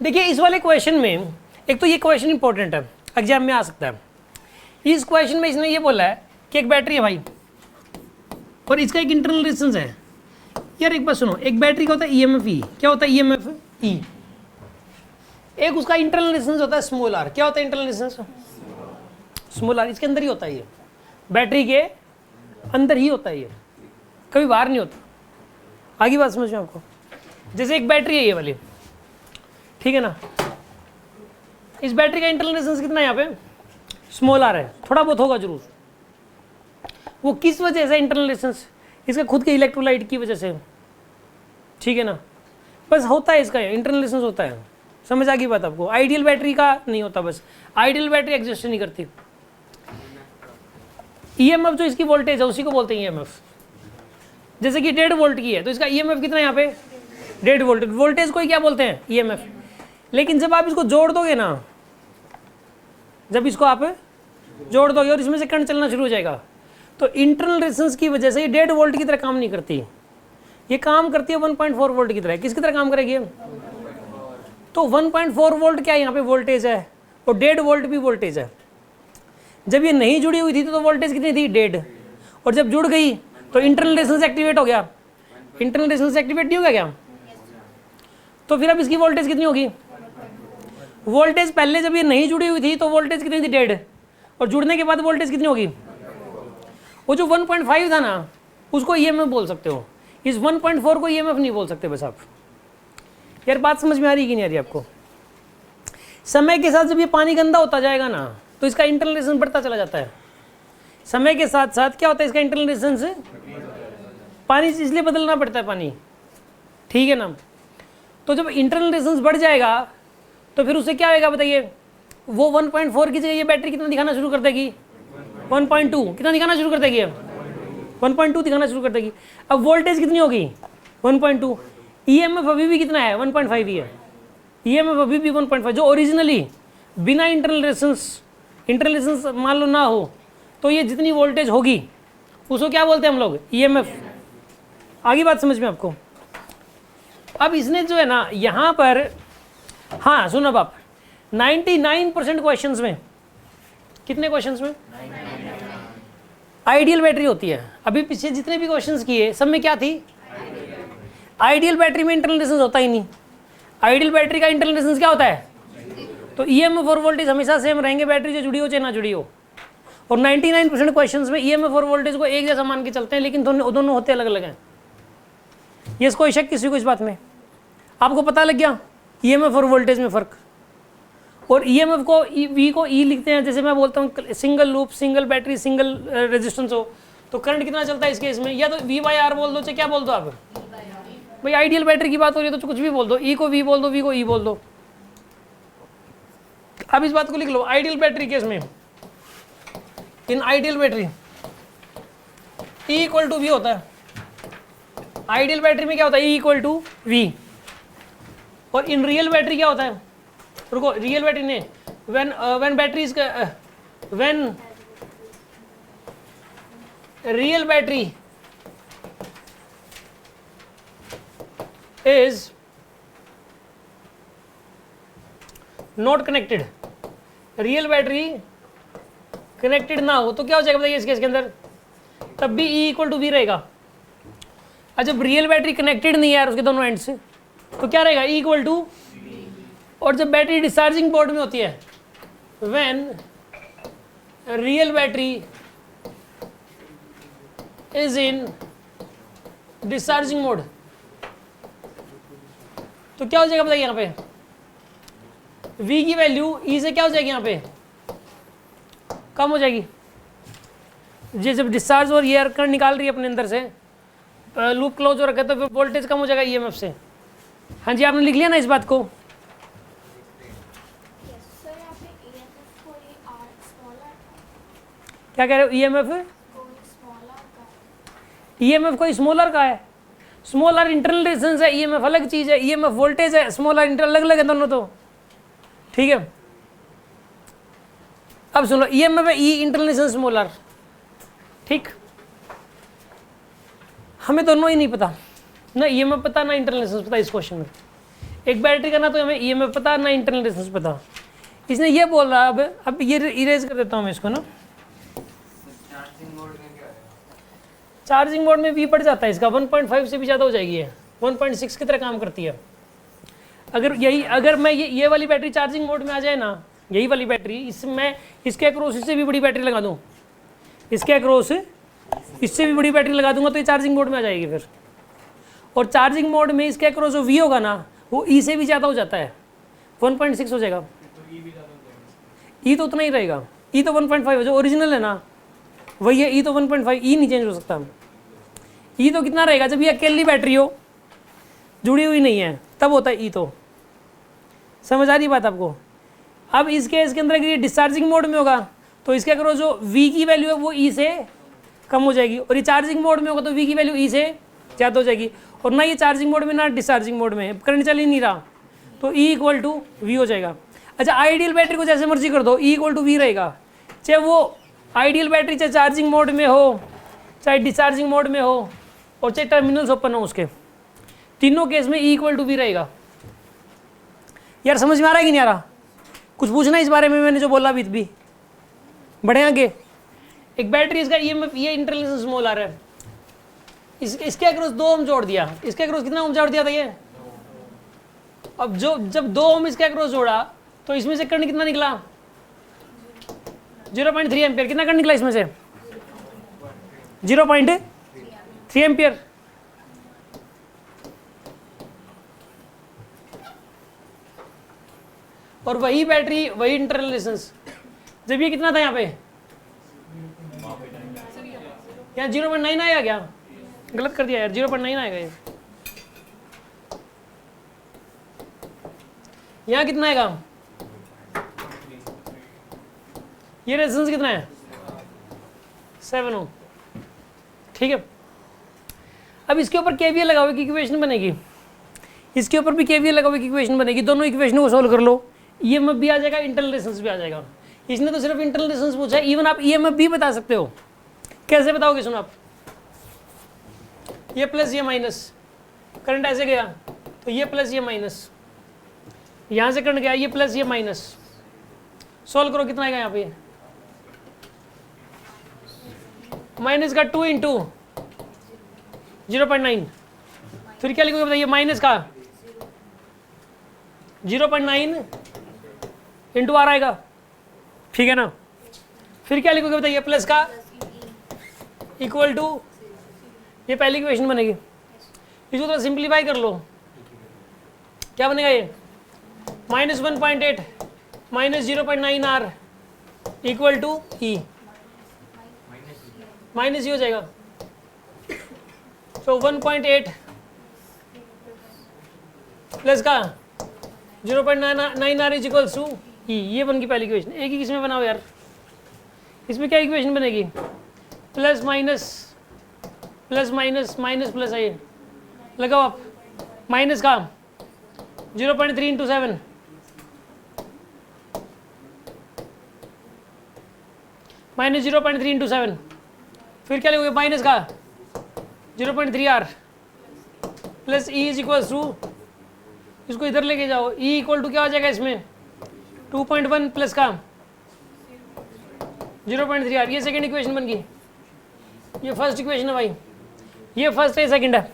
देखिए इस वाले क्वेश्चन में एक तो ये क्वेश्चन इंपॉर्टेंट है, एग्जाम में आ सकता है। इस क्वेश्चन में इसने ये बोला है कि एक बैटरी है भाई और इसका एक इंटरनल रेजिस्टेंस है। यार एक बात सुनो, एक बैटरी का होता है ईएमएफ ई, क्या होता है ईएमएफ ई, एक उसका इंटरनल रेजिस्टेंस होता है स्मॉल आर। क्या होता है इंटरनल रेजिस्टेंस? Small are. इसके अंदर ही होता है, ये बैटरी के अंदर ही होता है, ये कभी बाहर नहीं होता। आगे बात समझ में आपको? जैसे एक बैटरी है ये वाली, ठीक है ना, इस बैटरी का इंटरनल रेजिस्टेंस कितना है यहाँ पे? स्मॉल आर है, थोड़ा बहुत होगा जरूर। वो किस वजह से इंटरनल रेजिस्टेंस? इसका खुद के इलेक्ट्रोलाइट की वजह से, ठीक है ना, बस होता है इसका इंटरनल रेजिस्टेंस होता है। समझ आ गई बात आपको? आइडियल बैटरी का नहीं होता, बस आइडियल बैटरी एग्जिस्ट नहीं करती। ईएमएफ जो इसकी वोल्टेज है उसी को बोलते हैं ईएमएफ। जैसे कि 1.5 वोल्ट की है तो इसका ईएमएफ कितना है यहाँ पे? 1.5 वोल्ट। वोल्टेज को ही क्या बोलते हैं? ईएमएफ। लेकिन जब आप इसको जोड़ दोगे ना, जब इसको आप जोड़ दोगे और इसमें से करंट चलना शुरू हो जाएगा, तो इंटरनल रेजिस्टेंस की वजह से ये 1.5 वोल्ट की तरह काम नहीं करती, ये काम करती है 1.4 वोल्ट की तरह। किसकी तरह काम करेगी? तो 1.4 वोल्ट क्या यहाँ पे वोल्टेज है और 1.5 वोल्ट भी वोल्टेज है। जब ये नहीं जुड़ी हुई थी तो वोल्टेज कितनी थी? 1.5। और जब जुड़ गई तो इंटरनल रेजिस्टेंस एक्टिवेट हो गया। इंटरनल रेजिस्टेंस एक्टिवेट नहीं हो गया क्या? तो फिर अब इसकी वोल्टेज कितनी होगी? वोल्टेज पहले जब ये नहीं जुड़ी हुई थी तो वोल्टेज कितनी थी? 1.5। और जुड़ने के बाद वोल्टेज कितनी होगी? वो जो 1.5 था ना, उसको ईएमएफ बोल सकते हो। इस 1.4 को ईएमएफ नहीं बोल सकते। बस आप यार बात समझ में आ रही कि नहीं आ रही आपको? समय के साथ जब ये पानी गंदा होता जाएगा ना तो इसका इंटरनल रेजिस्टेंस बढ़ता चला जाता है। समय के साथ साथ क्या होता है इसका इंटरनल रेजिस्टेंस? पानी इसलिए बदलना पड़ता है पानी, ठीक है ना। तो जब इंटरनल रेजिस्टेंस बढ़ जाएगा तो फिर उससे क्या होगा बताइए? वो 1.4 की जगह ये बैटरी कितना दिखाना शुरू कर देगी? 1.2। कितना दिखाना शुरू कर देगी? 1.2 दिखाना शुरू कर देगी। अब वोल्टेज कितनी होगी? 1.2। ईएमएफ अभी भी कितना है? 1.5 ही है। ईएमएफ अभी भी 1.5, जो ओरिजिनली बिना इंटरनल रेजिस्टेंस मान लो ना हो तो ये जितनी वोल्टेज होगी उसको क्या बोलते हैं हम लोग? ईएमएफ। आगे बात समझ में आपको? अब इसने जो है ना यहाँ पर, हाँ सुनो अब आप, 99% क्वेश्चंस में, कितने क्वेश्चंस में आइडियल बैटरी होती है। अभी पीछे जितने भी क्वेश्चंस किए सब में क्या थी? आइडियल बैटरी में इंटरनल रेजिस्टेंस होता ही नहीं। आइडियल बैटरी का इंटरनल रेजिस्टेंस क्या होता है? तो ईएमएफ और वोल्टेज हमेशा सेम रहेंगे, बैटरी जो जुड़ी हो चाहे ना जुड़ी हो। और 99% क्वेश्चंस में ईएमएफ और वोल्टेज को एक जैसा मान के चलते हैं, लेकिन दोनों होते अलग अलग हैं। ये कोई शक किसी को इस बात में? आपको पता लग गया ईएमएफ और वोल्टेज में फर्क? और ईएमएफ को वी को ई लिखते हैं। जैसे मैं बोलता हूँ single loop, single battery, single resistance हो तो करंट कितना चलता है इस केस में? या तो V/R बोल दो चाहे क्या बोल दो आप। भाई आइडियल बैटरी की बात हो रही है तो कुछ भी बोल दो, ई को वी बोल दो, वी को ई बोल दो। अब इस बात को लिख लो, आइडियल बैटरी केस में, in ideal battery E equal to V होता है। आइडियल बैटरी में क्या होता है? E equal to V. और इन रियल बैटरी क्या होता है? रुको, रियल बैटरी ने when battery is when real battery is not connected, real battery connected ना हो तो क्या हो जाएगा बताइए इस केस के अंदर? तब भी E इक्वल टू वी रहेगा। और जब रियल बैटरी कनेक्टेड नहीं है यार उसके दोनों एंड से तो क्या रहेगा? E equal to. और जब बैटरी डिस्चार्जिंग मोड में होती है, when real battery is in discharging mode तो क्या हो जाएगा बताइए यहाँ पे? V की वैल्यू E से क्या हो जाएगी? यहाँ पे कम हो जाएगी। ये जब डिस्चार्ज और एयर करंट निकाल रही है अपने अंदर से, लूप क्लोज हो रखा है, तो फिर वोल्टेज कम हो जाएगा ईएमएफ से। हाँ जी, आपने लिख लिया ना इस बात को? क्या कह रहे हो? ईएमएफ ईएमएफ कोई स्मॉलर का है? स्मॉलर इंटरनल रेजिस्टेंस है, ईएमएफ अलग चीज है। ईएमएफ वोल्टेज है, स्मॉलर इंटरनल अलग अलग है दोनों तो, ठीक है। अब सुनो, ईएमएफ है, ई इंटरनल रेजिस्टेंस स्मॉलर, ठीक। हमें दोनों ही नहीं पता, ना ईएमएफ पता ना इंटरनल रेजिस्टेंस पता इस क्वेश्चन में। एक बैटरी का ना तो हमें ईएमएफ पता ना इंटरनल रेजिस्टेंस पता। इसने ये बोल रहा अब ये इरेज कर देता हूँ मैं इसको ना। चार्जिंग मोड में वी पड़ जाता है इसका, 1.5 से भी ज़्यादा हो जाएगी है, 1.6 की तरह काम करती है। अगर मैं ये वाली बैटरी चार्जिंग मोड में आ जाए ना, यही वाली बैटरी, इसमें इसके अक्रॉस इससे भी बड़ी बैटरी लगा दूँ, इसके अक्रॉस इससे भी बड़ी बैटरी लगा दूंगा तो ये चार्जिंग मोड में आ जाएगी फिर। और चार्जिंग मोड में इसके अक्रॉस जो वी होगा ना वो ई से भी ज़्यादा हो जाता है, 1.6 हो जाएगा। ई तो उतना ही रहेगा, ई तो 1.5 जो ओरिजिनल है ना वही है, ई तो 1.5, ई नहीं चेंज हो सकता। ई तो कितना रहेगा, जब ये अकेली बैटरी हो जुड़ी हुई नहीं है तब होता है ई। तो समझ आ रही बात आपको। अब इस केस के अंदर अगर ये डिस्चार्जिंग मोड में होगा तो इसके अगर जो वी की वैल्यू है वो ई से कम हो जाएगी, और ये चार्जिंग मोड में होगा तो वी की वैल्यू ई से ज़्यादा हो जाएगी। और ना ये चार्जिंग मोड में ना डिस्चार्जिंग मोड में, करंट चल ही नहीं रहा तो ई इक्वल टू वी हो जाएगा। अच्छा, आइडियल बैटरी को जैसे मर्जी कर दो, ई इक्वल टू वी रहेगा, चाहे वो आइडियल बैटरी चाहे चार्जिंग मोड में हो चाहे डिस्चार्जिंग मोड में हो और चाहे टर्मिनल्स ओपन हो, उसके तीनों केस में ई इक्वल टू वी रहेगा। यार समझ में आ रहा है कि नहीं आ रहा? कुछ पूछना इस बारे में, मैंने जो बोला भी बढ़े आगे। एक बैटरी इसका ईएमएफ ये इंटरनल स्मॉल आ रहा है, इसके अक्रॉस 2 ओम जोड़ दिया, इसके अक्रॉस कितना ओम जोड़ दिया था ये। अब जब 2 ओम इसके अक्रॉस जोड़ा तो इसमें से करंट कितना निकला, 0.3 एम्पियर। कितना करंट निकला इसमें से, 0.3 एम्पियर। और वही बैटरी वही इंटरनल रेजिस्टेंस, जब ये कितना था यहाँ पे, यहाँ 0.9 आएगा क्या, गलत कर दिया यार, 0.9 आएगा ये। यहाँ कितना आएगा, ये रेजिस्टेंस कितना है 7 ओम। ठीक है, अब इसके ऊपर केवीएल लगाओ की इक्वेशन बनेगी, इसके ऊपर भी केवीएल लगाओ की इक्वेशन बनेगी। दोनों इक्वेशन को सोल्व कर लो, ईएमएफ भी आ जाएगा, इंटरनल रेजिस्टेंस भी आ जाएगा। इसने तो सिर्फ इंटरनल रेजिस्टेंस पूछा है, इवन आप ईएमएफ भी बता सकते हो। कैसे बताओगे, सुनो आप, ये प्लस ये माइनस, करंट ऐसे गया तो ये प्लस ये माइनस, यहां से करंट गया ये प्लस ये माइनस, सोल्व करो कितना आएगा यहाँ पे, माइनस का 2 इंटू 0.9, फिर क्या लिखोगे बताइए, माइनस का 0.9 इंटू आर आएगा, ठीक है ना। फिर क्या लिखोगे बताइए, प्लस का इक्वल टू, ये पहली इक्वेशन बनेगी। इसको थोड़ा सिंप्लीफाई कर लो, क्या बनेगा ये, minus 1.8 minus 0.9 r equal to e, minus ही हो जाएगा। तो 1.8 प्लस का 0.9 r is equals to e, ये बन गई पहली इक्वेशन। एक ही किसमें बनाओ यार, इसमें क्या इक्वेशन बनेगी, प्लस माइनस माइनस प्लस है, लगाओ आप, माइनस का 0.3 इंटू 7 माइनस 0.3 इंटू 7, फिर क्या लिखोगे, माइनस का 0.3 R plus E is equal to, इसको इधर लेके जाओ, ई इक्वल टू क्या हो जाएगा इसमें 2.1 प्लस का 0.3 आर, ये सेकेंड इक्वेशन बन गई। ये फर्स्ट इक्वेशन है भाई, ये फर्स्ट है, सेकंड है।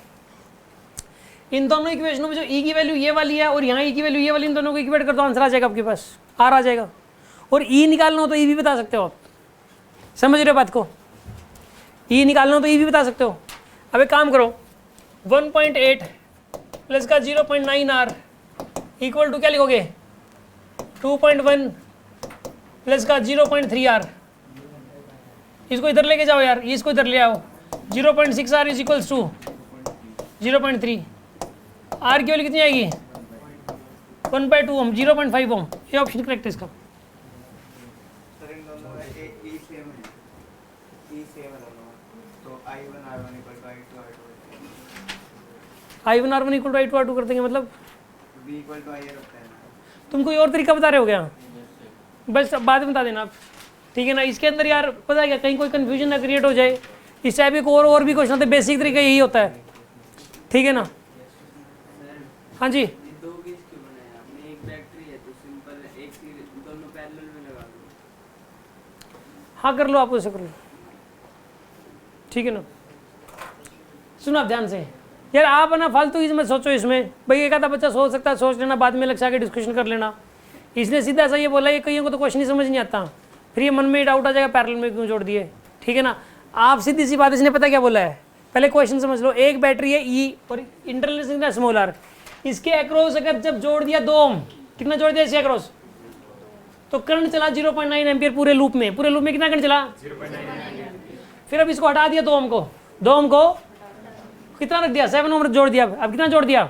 इन दोनों इक्वेशनों में जो ई की वैल्यू ये वाली है और यहाँ ई की वैल्यू ये वाली, इन दोनों को इक्वेट कर दो, आंसर आ जाएगा आपके पास, आर आ जाएगा। और ई निकालना हो तो ई भी बता सकते हो आप, समझ रहे हो बात को, ई निकालना हो तो ई भी बता सकते हो। अब एक काम करो, 1.8 प्लस का 0.9 आर इक्वल टू क्या लिखोगे, 2.1 प्लस का 0.3 आर, इसको इधर लेके जाओ यार, इसको इधर ले आओ, 0.6 R is equals to 0.3, R की वैल्यू कितनी आएगी 1/2 ओम, 0.5 ओम, ये ऑप्शन करेक्ट है इसका। I1 R1 equal to I2 R2 कर देंगे, मतलब V इक्वल टू I रखते हैं। तुम कोई और तरीका बता रहे हो क्या, बस बाद में बता देना आप, ठीक है ना। इसके अंदर यार पता है क्या, कहीं कोई कंफ्यूजन ना क्रिएट हो जाए, इस टाइप एक और भी क्वेश्चन होते हैं, बेसिक तरीका यही होता है, ठीक है ना। हाँ जी, दोनों पैरेलल में लगा दो। हाँ कर लो, आप उसे कर लो, ठीक है ना। सुनो आप ध्यान से यार, आप ना फालतू इसमें सोचो, इसमें भाई एक आधा बच्चा सोच सकता है, सोच लेना, बाद में लग के डिस्कशन कर लेना। इसने सीधा ऐसा ये बोला, ये कईयों को तो क्वेश्चन ही समझ नहीं आता, फिर ये मन में डाउट आ जाएगा पैरेलल में क्यों जोड़ दिए, ठीक है ना। आप सीधी सी बात, इसने पता क्या बोला है, पहले क्वेश्चन समझ लो। एक बैटरी है ई और इंटरनल स्मॉल आर, इसके अक्रॉस अगर जब जोड़ दिया 2 ओम, कितना जोड़ दिया इसके अक्रॉस, तो करंट चला 0.9 एम्पियर पूरे लूप में। पूरे लूप में कितना करंट चला 0.9। फिर अब इसको हटा दिया 2 ओम को, 2 ओम को कितना रख दिया, 7 ओम जोड़ दिया। अब कितना जोड़ दिया,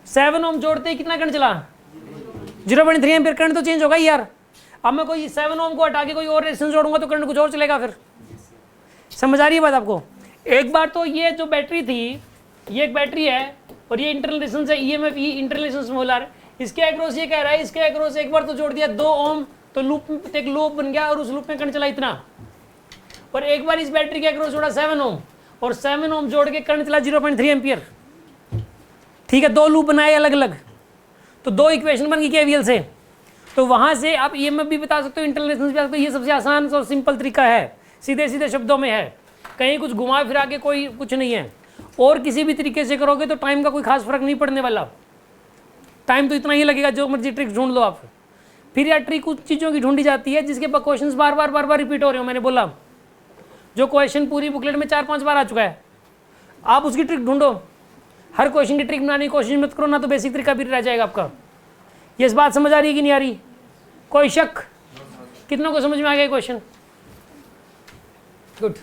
7 ओम जोड़ते ही कितना करंट चला 0.3 एम्पियर। करंट तो चेंज होगा ही यार। अब मैं कोई 7 ओम को हटा के कोई और रेजिस्टेंस जोड़ूंगा तो करंट कुछ और चलेगा। फिर समझ आ रही है बात आपको। एक बार तो ये जो बैटरी थी, ये एक बैटरी है और ये इंटरनल रेजिस्टेंस है ईएमएफ ई, इंटरनल रेजिस्टेंस मोलर, इसके अक्रॉस ये कह रहा है, इसके अक्रॉस एक बार तो जोड़ दिया 2 ओम, तो लूप एक लूप बन गया और उस लूप में करंट चला इतना। और एक बार इस बैटरी के अक्रॉस जोड़ा 7 ओम और 7 ओम जोड़ के करंट चला 0.3 एम्पियर, ठीक है। 2 लूप बनाए अलग अलग, तो 2 इक्वेशन बन गई केवीएल से। तो वहां से आप ईएमएफ भी बता सकते हो, इंटरनल रेजिस्टेंस भी बता सकते हो। ये सबसे आसान और सिंपल तरीका है, सीधे सीधे शब्दों में है, कहीं कुछ घुमा फिरा के कोई कुछ नहीं है। और किसी भी तरीके से करोगे तो टाइम का कोई खास फर्क नहीं पड़ने वाला, टाइम तो इतना ही लगेगा, जो मर्जी ट्रिक ढूंढ लो आप। फिर यार ट्रिक कुछ चीज़ों की ढूंढी जाती है जिसके क्वेश्चन बार बार रिपीट हो रहे हो। मैंने बोला जो क्वेश्चन पूरी बुकलेट में 4-5 बार आ चुका है, आप उसकी ट्रिक ढूंढो। हर क्वेश्चन की ट्रिक बनाने की कोशिश मत करो, ना तो बेसिक तरीका भी रह जाएगा आपका। ये इस बात समझ आ रही है कि नहीं आ रही, कोई शक? कितनों को समझ में आ गया क्वेश्चन? गुड।